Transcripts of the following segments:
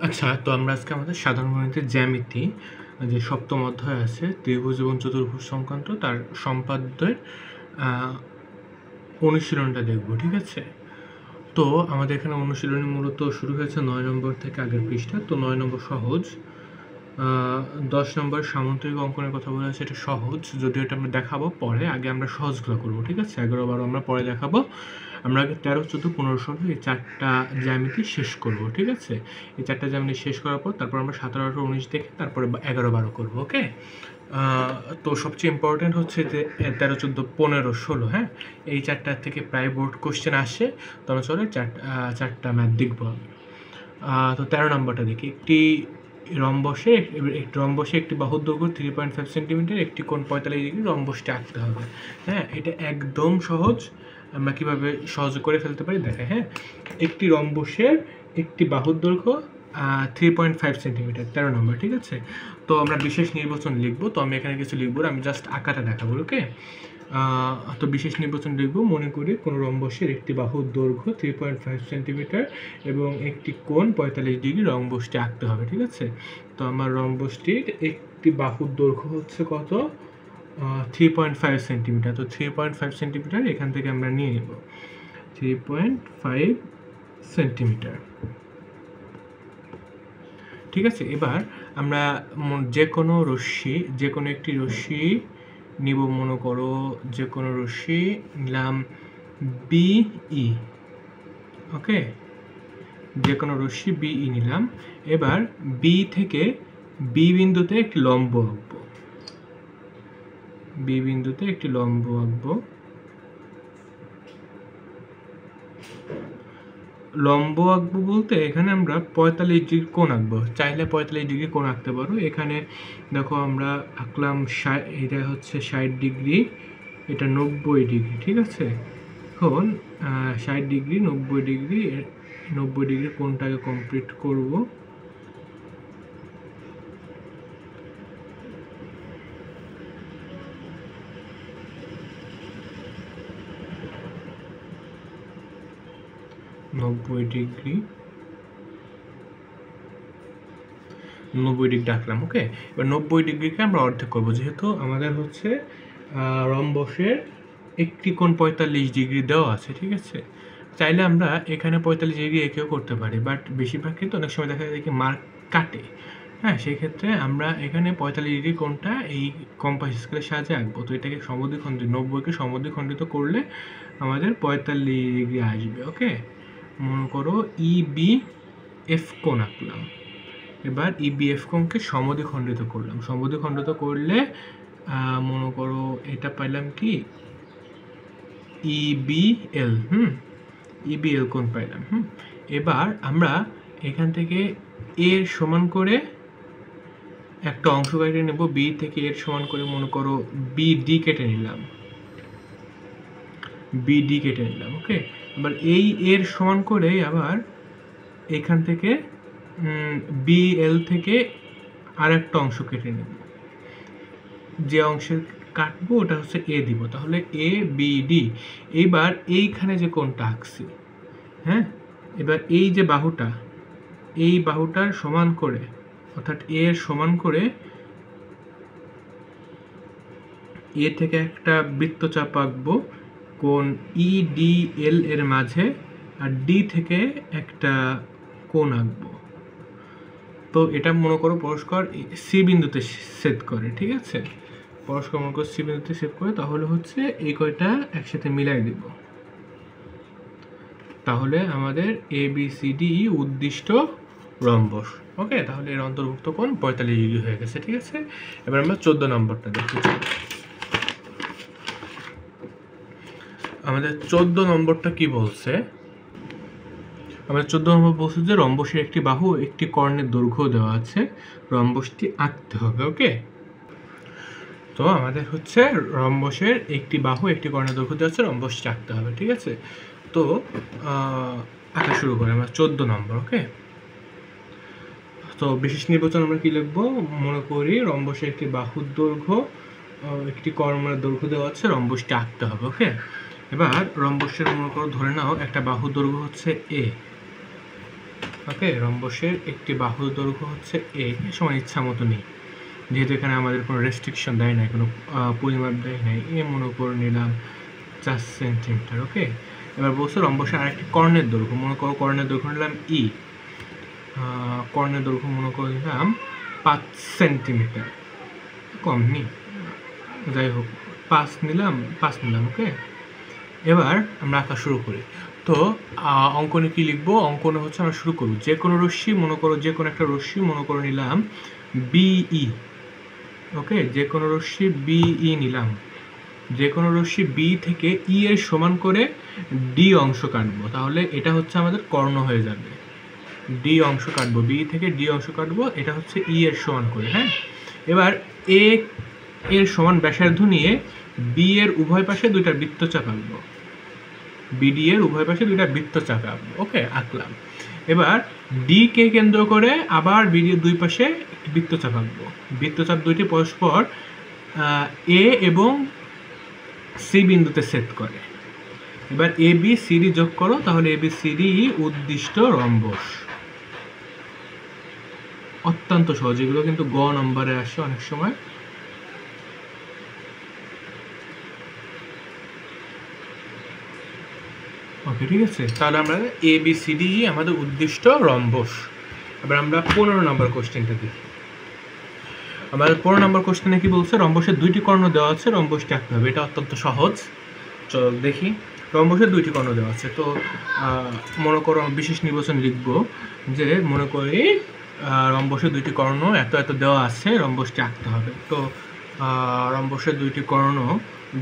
আচ্ছা, তো আমরা আজকে আমাদের সাধারণ গণিতের জ্যামিতি যে সপ্তম অধ্যায় আছে ত্রিভুজ এবং চতুর্ভুজ সংক্রান্ত তার সম্পাদ্যের অনুশীলনটা দেখব। ঠিক আছে, তো আমাদের এখানে অনুশীলনী মূলত শুরু হয়েছে 9 নম্বর থেকে আগের পৃষ্ঠা। তো 9 নম্বর সহজ, 10 নম্বর সামুদ্রিক অঙ্কনের কথা বলা আছে, এটা সহজ, যদিও এটা আমরা দেখাবো পরে, আগে আমরা সহজগুলো করবো। ঠিক আছে, 11, 12 আমরা পরে দেখাবো। আমরা আগে 13, 14, 15, 16 এই 4টা জ্যামিতি শেষ করব। ঠিক আছে, এই 4টা জ্যামিতি শেষ করার পর তারপর আমরা 17, 18, 19 দেখে তারপরে 11, 12 করবো। ওকে, তো সবচেয়ে ইম্পর্টেন্ট হচ্ছে যে 13, 14, 15, 16, হ্যাঁ, এই 4টার থেকে প্রায় বোর্ড কোশ্চেন আসে। তো আমরা চলে 4টা ম্যাথ দেখবো আমি। তো 13 নম্বরটা দেখি। একটি রম্বসে একটি বাহুর দৈর্ঘ্য 3.5 সেন্টিমিটার, একটি কোণ 45 ডিগ্রি, রম্বসটি আঁকতে হবে। হ্যাঁ, এটা একদম সহজ। আমরা কীভাবে সহজ করে ফেলতে পারি দেখাই। হ্যাঁ, একটি রম্বসের একটি বাহুর দৈর্ঘ্য 3.5 সেন্টিমিটার, 13 নম্বর। ঠিক আছে, তো আমরা বিশেষ নির্বাচন লিখব। তো আমি এখানে কিছু লিখবো, আমি জাস্ট আঁকাটা দেখাবো। ওকে, তো বিশেষ নির্বাচন লিখব। মনে করি কোনো রম্বসের একটি বাহুর দৈর্ঘ্য 3.5 সেন্টিমিটার এবং একটি কোণ 45 ডিগ্রি, রম্বসটি আঁকতে হবে। ঠিক আছে, তো আমার রম্বসটির একটি বাহুর দৈর্ঘ্য হচ্ছে কত? 3.5 সেন্টিমিটার। তো 3.5 সেন্টিমিটার এখান থেকে আমরা নিয়ে নেব 3.5 সেন্টিমিটার। ঠিক আছে, এবার আমরা যে কোনো একটি রশ্মি নিব। মনে করো যে কোনো রশ্মি নিলাম বিই। ওকে, যে কোনো রশ্মি বিই নিলাম। এবার বি থেকে বি বিন্দুতে একটি লম্ব আঁকবো। বি বিন্দুতে একটি লম্ব আঁকবো। লম্ব আঁকবো বলতে এখানে আমরা 45 ডিগ্রি কোণ আঁকবো। চাইলে 45 ডিগ্রি কোণ আঁকতে পারো। এখানে দেখো আমরা আঁকলাম, এটা হচ্ছে 60 ডিগ্রি, এটা 90 ডিগ্রি। ঠিক আছে, এখন 60 ডিগ্রি 90 ডিগ্রি, 90 ডিগ্রি কোণটাকে কমপ্লিট করব। নব্বই ডিগ্রি ডাকলাম। ওকে, এবার 90 ডিগ্রিকে আমরা অর্ধেক করবো, যেহেতু আমাদের হচ্ছে রম্বসের একটি কোণ 45 ডিগ্রি দেওয়া আছে। ঠিক আছে, চাইলে আমরা এখানে 45 ডিগ্রি এঁকেও করতে পারি, বাট বেশিরভাগ কিন্তু অনেক সময় দেখা যায় কি মার্ক কাটে। হ্যাঁ, সেই ক্ষেত্রে আমরা এখানে 45 ডিগ্রি কোণটা এই কম্পাস স্কেলের সাহায্যে আঁকবো। তো এটাকে সমদ্বিখণ্ডিত, 90কে সমদ্বিখণ্ডিত করলে আমাদের 45 ডিগ্রি আসবে। ওকে, মনে করো EBF কোণ আঁকলাম। এবার EBF কোণকে সমদ্বিখণ্ডিত করলাম। সমদ্বিখণ্ডিত করলে মনে করো এটা পাইলাম কি EBL। EBL কোণ পাইলাম। এবার আমরা এখান থেকে এর সমান করে একটা অংশ কেটে নেব। বি থেকে এর সমান করে মনে করো BD কেটে নিলাম। BD কেটে নিলাম। ওকে, এবার এই এর সমান করে আবার এখান থেকে BL থেকে আর একটা অংশ কেটে নেব। যে অংশের কাটবো ওটা হচ্ছে A দিব, তাহলে ABD। এইবার এইখানে যে কোণটা আঁকছি, হ্যাঁ, এবার এই যে বাহুটা, এই বাহুটার সমান করে, অর্থাৎ এর সমান করে এ থেকে একটা বৃত্তচাপ আঁকবো কোণ EDL এর মাঝে, আর ডি থেকে একটা কোণ আঁকবো। তো এটা মনে করো পরস্পর সি বিন্দুতে ছেদ করে। ঠিক আছে, পরস্পর মনে করো সি বিন্দুতে ছেদ করে, তাহলে হচ্ছে এই কয়টা একসাথে মিলাই দেব। তাহলে আমাদের ABCD উদ্দিষ্ট রম্বস। ওকে, তাহলে এর অন্তর্ভুক্ত কোণ 45 ডিগ্রি হয়ে গেছে। ঠিক আছে, এবার আমরা 14 নম্বরটা দেখি। আমাদের 14 নম্বরটা কি বলছে? আমাদের 14 নম্বর বলছে যে রম্বসের একটি বাহু একটি কর্ণের দৈর্ঘ্য দেওয়া আছে, রম্বসটি আঁকতে হবে। ওকে, তো আমাদের হচ্ছে রম্বসের একটি বাহু একটি কর্ণের দৈর্ঘ্য দেওয়া আছে, রম্বসটি আঁকতে হবে। ঠিক আছে, তো আঁকা শুরু করি আমরা 14 নম্বর। ওকে, তো বিশেষ নির্বাচন আমরা কি লিখবো? মনে করি রম্বসের একটি বাহুর দৈর্ঘ্য একটি কর্ণের দৈর্ঘ্য দেওয়া আছে, রম্বসটি আঁকতে হবে। ওকে, এবার রম্বসের মনে করো ধরে নাও একটা বাহুর দৈর্ঘ্য হচ্ছে A। ওকে, রম্বসের একটি বাহুর দৈর্ঘ্য হচ্ছে এ সমান ইচ্ছা মতো নেই, যেহেতু এখানে আমাদের কোনো রেস্ট্রিকশন দেয় নাই, কোনো পরিমাপ দেয় নাই, এ মনে করে নিলাম 4 সেন্টিমিটার। ওকে, এবার বলছে রম্বসের আরেকটি কর্ণের দৈর্ঘ্য, মনে করো কর্ণের দৈর্ঘ্য নিলাম ই, কর্ণের দৈর্ঘ্য মনে করে নিলাম 5 সেন্টিমিটার, কম নি, যাই হোক 5 নিলাম। ওকে, এবার আমরা আঁকা শুরু করি। তো অঙ্কনে কি লিখবো? অঙ্কনে হচ্ছে আমরা শুরু করব যে কোনো রশ্মি, মনে করো যে কোনো একটা রশ্মি মনে করে নিলাম বিই। ওকে, যে কোনো রশ্মি বিই নিলাম, যে কোনো রশ্মি বি থেকে ই এর সমান করে ডি অংশ কাটবো, তাহলে এটা হচ্ছে আমাদের কর্ণ হয়ে যাবে। ডি অংশ কাটবো, বি থেকে ডি অংশ কাটবো, এটা হচ্ছে ই এর সমান করে। হ্যাঁ, এবার এ এর সমান ব্যাসার্ধ নিয়ে বি এর উভয় পাশে দুইটা বৃত্তচাপ আঁকবো, বিডি এর উভয় পাশে দুইটা বৃত্তচাপ আঁকবো। ওকে, আঁকলাম। এবার ডি কে কেন্দ্র করে আবার বিডি এর দুই পাশে একটি বৃত্তচাপ আঁকবো। বৃত্তচাপ দুইটি পরস্পর এ এবং সি বিন্দুতে ছেদ করে। এবার এ বি সিডি যোগ করো, তাহলে এ বি সিডি উদ্দিষ্ট রম্বস। অত্যন্ত সহজ, এগুলো কিন্তু গ নম্বরে আসে অনেক সময়। ওকে, ঠিক আছে, তাহলে আমরা এ বি সি ডি আমাদের উদ্দিষ্ট রম্বস। এবার আমরা 15 নম্বর কোশ্চেনটা দেখি। আমাদের 15 নম্বর কোশ্চেনে কি বলছে? রম্বসের দুইটি কর্ণ দেওয়া আছে, রম্বসটি আঁকতে হবে। এটা অত্যন্ত সহজ, চল দেখি। রম্বসের দুইটি কর্ণ দেওয়া আছে, তো মনে করো বিশেষ নির্বাচন লিখবো যে মনে করি রম্বসের দুইটি কর্ণ এত এত দেওয়া আছে, রম্বসটি আঁকতে হবে। তো রম্বসের দুইটি কর্ণ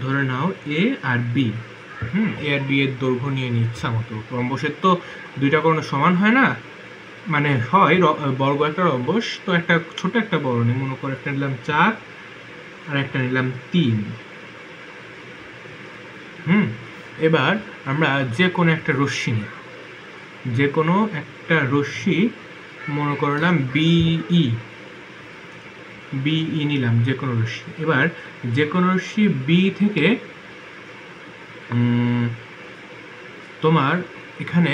ধরে নাও এ আর বি। এ আর বি এর দৈর্ঘ্য নিয়ে নিচ্ছা মতো। রম্বসের তো দুইটা কর্ণ সমান হয় না, মানে হয় বর্গ একটা রম্বস, তো একটা ছোট একটা বড় নেই, মনে করো একটা নিলাম 4 আর একটা নিলাম 3। এবার আমরা যে কোনো একটা রশ্মি নিই, যে কোনো একটা রশ্মি মনে করলাম বিই নিলাম, যে কোনো রশ্মি। এবার যে কোনো রশ্মি বি থেকে তোমার এখানে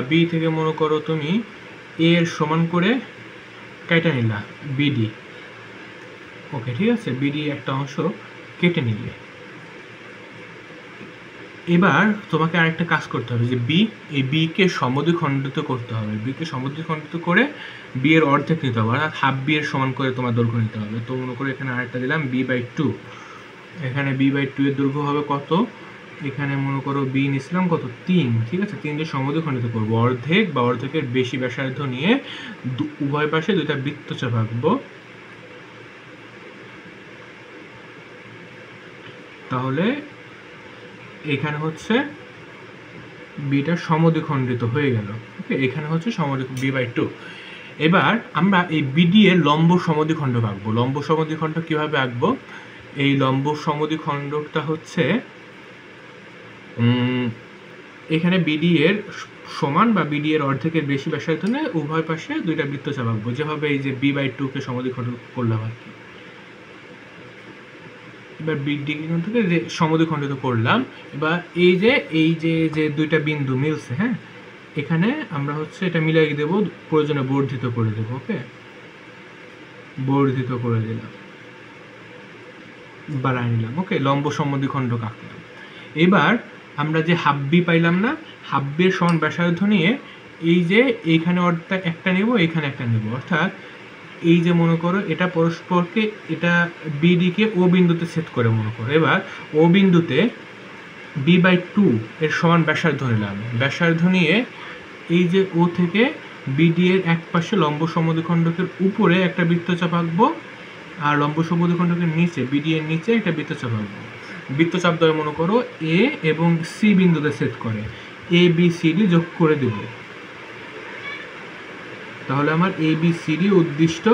বি থেকে মনে করো তুমি এর সমান করে কেটে নিলা বিডি। ওকে, ঠিক আছে, বিডি একটা অংশ কেটে নিলে এবার তোমাকে আরেকটা কাজ করতে হবে যে এই বি কে সমদ্বিখণ্ডিত করতে হবে। বি কে সমদ্বিখণ্ডিত করে বি এর অর্ধেক নিতে হবে, অর্থাৎ হাফ বি এর সমান করে তোমার দৈর্ঘ্য নিতে হবে। তো মনে করো এখানে আরেকটা দিলাম b/2, এখানে b/2 এর দৈর্ঘ্য হবে কত? এখানে মনে করো বি নিছিলাম কত? 3। ঠিক আছে, 3 দিয়ে সমদ্বিখণ্ডিত করবো, অর্ধেক বা অর্ধেকের বেশি ব্যাসার্ধ নিয়ে উভয় পাশে দুইটা বৃত্তচাপ আঁকবো। তাহলে এখানে হচ্ছে বিটা সমদ্বিখণ্ডিত হয়ে গেল। ওকে, এখানে হচ্ছে b/2। এবার আমরা এই বিডি এর লম্ব সমদ্বিখণ্ডক আঁকবো। লম্ব সমদ্বিখণ্ডক কিভাবে আঁকবো? এই লম্ব সমদ্বিখণ্ডকটা হচ্ছে এখানে বিডি এর সমান বা বিডি এর অর্ধেকের বেশি ব্যাসার্ধ নিয়ে উভয় পাশে দুইটা বৃত্তচাপ আঁকবো, যেভাবে এই যে b/2 কে সমদ্বিখণ্ডক করলাম আর কি। এবার বিডি থেকে যে সমদ্বিখণ্ডিত করলাম, এবার এই যে দুইটা বিন্দু মিলছে, হ্যাঁ, এখানে আমরা হচ্ছে এটা মিলাই দেব, প্রয়োজনে বর্ধিত করে দেব। ওকে, বর্ধিত করে দিলাম, বাড়াই নিলাম। ওকে, লম্ব সমদ্বিখণ্ডক আঁকলাম। এবার আমরা যে হাফ বি পাইলাম না, হাফ বি এর সমান ব্যাসার্ধ নিয়ে এই যে এইখানে অর্ধেক একটা নেব, এইখানে একটা নেব, অর্থাৎ এই যে মনে করো এটা পরস্পরকে, এটা বিডি কে ও বিন্দুতে ছেদ করে মনে করো। এবার ও বিন্দুতে b/2 এর সমান ব্যাসার্ধ নিলাম, ব্যাসার্ধ নিয়ে এই যে ও থেকে বিডি এর এক পাশে লম্ব সমদ্বিখণ্ডকের উপরে একটা বৃত্তচাপ আঁকবো, আর লম্ব সমদ্বিখণ্ডকের নিচে বিডি এর নিচে একটা বৃত্তচাপ আঁকবো। বৃত্তচাপ দ্বয় মনে করো এ এবং সি বিন্দুতে ছেদ করে, এ বি সি ডি যোগ করে দেব। তাহলে আমার A B C D উদ্দিষ্ট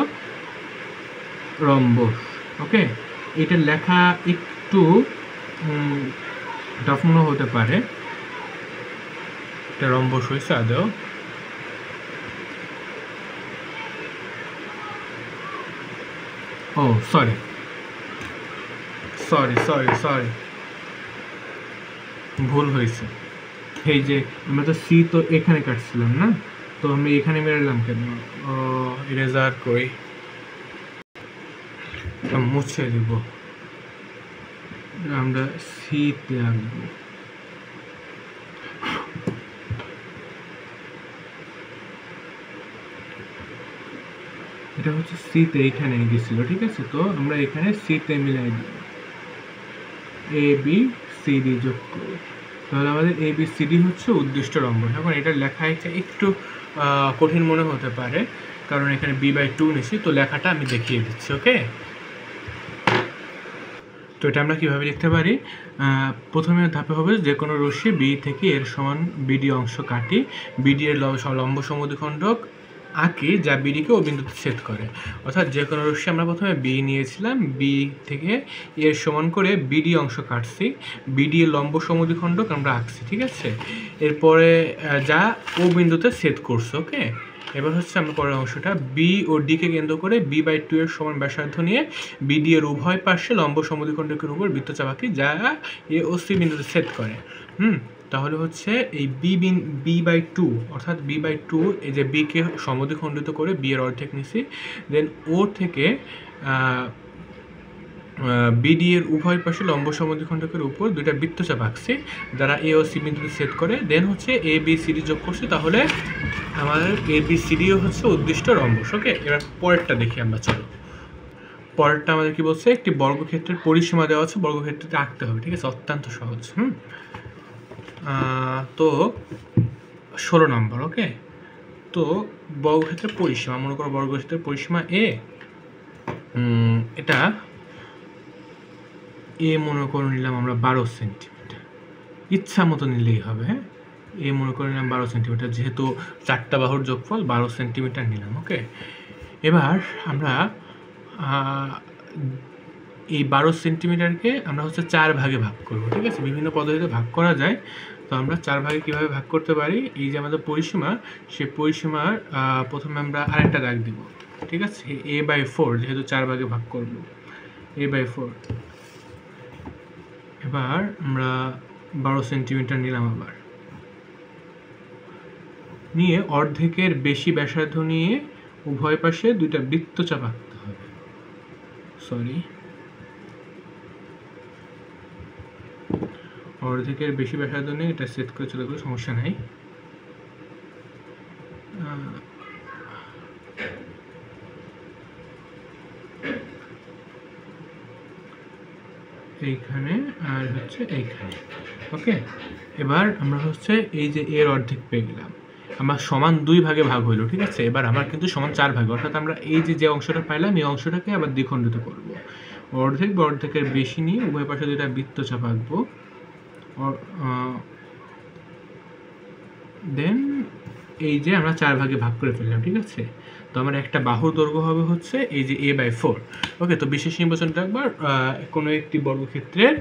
rhombus. ওকে, এটা লেখা একটু টাফ মনে হতে পারে, এটা রম্বস হয়েছে আদৌ। ও সরি, ভুল হয়েছে। এই যে আমরা তো সি তো এখানে কাটছিলাম না, তো আমি এখানে মেলালাম কেন? ইরেজার কই, মুছে দিব, আমরা সিতে আঁকবো। এটা হচ্ছে সিতে এইখানে গেছিল, ঠিক আছে? তো আমরা এখানে সিতে মিলাই দিব, এ বি সি ডি যোগ করি, তাহলে আমাদের এ বি সি ডি হচ্ছে উদ্দিষ্ট রম্বস। এখন এটা লেখা একটু কঠিন মনে হতে পারে, কারণ এখানে b/2 নিছি, তো লেখাটা আমি দেখিয়ে দিচ্ছি। ওকে, তো এটা আমরা কীভাবে লিখতে পারি? প্রথমে ধাপে হবে যে কোনো রশ্মি বি থেকে এর সমান বিডি অংশ কাটি, বিডি এর লম্ব সমদ্বিখণ্ডক আঁকি যা বিডিকে ও বিন্দুতে ছেদ করে। অর্থাৎ যে কোনো রশ্মি আমরা প্রথমে বি নিয়েছিলাম, বি থেকে এর সমান করে বিডি অংশ কাটছি, বিডি এর লম্ব সমদ্বিখণ্ডক আমরা আঁকছি, ঠিক আছে? এরপরে যা ও বিন্দুতে ছেদ করছে। ওকে, এবার হচ্ছে আমরা পরের অংশটা, বি ও ডিকে কেন্দ্র করে b/2 এর সমান ব্যাসার্ধ নিয়ে বিডি এর উভয় পাশে লম্ব সমদ্বিখণ্ডকের উপর বৃত্তচাপ আঁকি যা এ ও সি বিন্দুতে ছেদ করে। তাহলে হচ্ছে এই b/2 অর্থাৎ b/2, এই যে বিকে সমদ্বিখণ্ডিত করে বি এর অর্ধেক নিছি, দেন ও থেকে বিডি এর উভয় পাশে লম্ব সমদ্বিখণ্ডকের উপর দুইটা বৃত্তচাপ আঁকছি যারা এ ও সি বিন্দুতে ছেদ করে, দেন হচ্ছে এ বি সি ডি যোগ করছি, তাহলে আমাদের এ বি সি ডিও হচ্ছে উদ্দিষ্ট রম্বস। ওকে, এবার পরেরটা দেখি আমরা, চলো। পরেরটা আমাদের কি বলছে? একটি বর্গক্ষেত্রের পরিসীমা দেওয়া আছে, বর্গক্ষেত্রটা আঁকতে হবে, ঠিক আছে? অত্যন্ত সহজ। তো 16 নম্বর। ওকে, তো বর্গক্ষেত্রের পরিসীমা, মনে করো বর্গক্ষেত্রের পরিসীমা এ, এটা এ মনে করে নিলাম আমরা 12 সেন্টিমিটার, ইচ্ছা মতো নিলেই হবে। হ্যাঁ, এ মনে করে নিলাম 12 সেন্টিমিটার, যেহেতু 4টা বাহুর যোগফল 12 সেন্টিমিটার নিলাম। ওকে, এবার আমরা এই 12 সেন্টিমিটারকে আমরা হচ্ছে 4 ভাগে ভাগ করব, ঠিক আছে? বিভিন্ন পদ্ধতিতে ভাগ করা যায়, তো আমরা 4 ভাগে কীভাবে ভাগ করতে পারি? এই যে আমাদের পরিসীমা, সেই পরিসীমার প্রথমে আমরা আরেকটা দাগ দিব, ঠিক আছে? a/4, যেহেতু 4 ভাগে ভাগ করব, a/4। এবার আমরা 12 সেন্টিমিটার নিলাম, আবার নিয়ে অর্ধেকের বেশি ব্যাসার্ধ নিয়ে উভয় পাশে দুইটা বৃত্তচাপ আঁকতে হবে। অর্ধেকের বেশি ব্যাসার্ধ নিয়ে এটা সেট করে চলে গেলে সমস্যা নাই। এইখানে আর হচ্ছে এইখানে। ওকে, এবার আমরা হচ্ছে এই যে এর অর্ধেক পেয়ে গেলাম, আমার সমান 2 ভাগে ভাগ হইলো, ঠিক আছে? এবার আমার কিন্তু সমান 4 ভাগে, অর্থাৎ আমরা এই যে অংশটা পাইলাম এই অংশটাকে আবার দ্বিখণ্ডিত করব, অর্ধেক বা অর্ধেকের বেশি নিয়ে উভয় পাশে দুইটা বৃত্তচাপ আঁকবো, দেন এই যে আমরা 4 ভাগে ভাগ করে ফেললাম, ঠিক আছে? তো আমার একটা বাহুর দৈর্ঘ্য হবে হচ্ছে এই যে a/4। ওকে, তো বিশেষ নির্বাচনটা একবার কোনো একটি বর্গক্ষেত্রের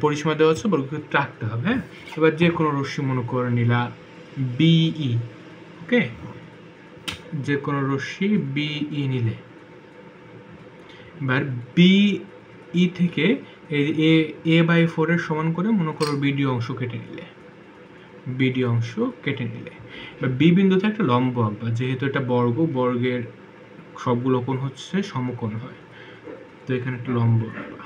পরিসীমা দেওয়া হচ্ছে, বর্গক্ষেত্র আঁকতে হবে। হ্যাঁ, এবার যে কোনো রশ্মি মনে করে নিলা বিই। ওকে, যে কোনো রশ্মি বিই নিলে, এবার বিই থেকে এই a/4 এর সমান করে মনে করো বিডি অংশ কেটে নিলে, বা বি বিন্দুতে একটা লম্ব আঁকবা, যেহেতু এটা বর্গ, বর্গের সবগুলো কোণ হচ্ছে সমকোণ হয়, তো এখানে একটা লম্ব আঁকবা।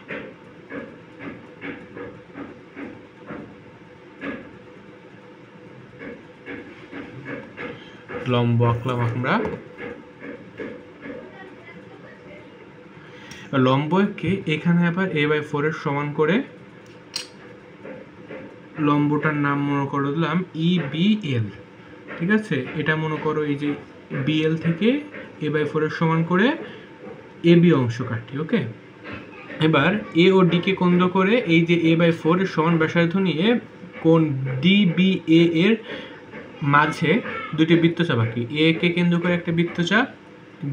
লম্ব আঁকলাম আমরা, লম্ব এঁকে এখানে আবার a/4 এর সমান করে লম্বটার নাম মনে করে দিলাম EBL, ঠিক আছে? এটা মনে করো এই যে BL থেকে a/4 এর সমান করে AB অংশ কাটি। ওকে, এবার A ও D কে কেন্দ্র করে এই যে a/4 এর সমান ব্যাসার্ধ নিয়ে কোণ DBA এর মাঝে দুটি বৃত্তচাপ আঁকি, A কে কেন্দ্র করে একটা বৃত্তচাপ,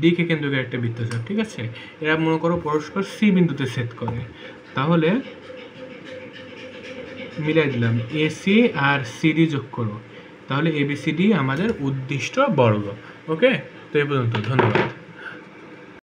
D কে কেন্দ্র করে একটা বৃত্তচাপ, ঠিক আছে? এরা মনে করো পরস্পর C বিন্দুতে ছেদ করে, তাহলে মিলাই দিলাম AC আর CD যোগ করো, তাহলে ABCD আমাদের উদ্দিষ্ট বর্গ। ওকে, তো এই পর্যন্ত, ধন্যবাদ।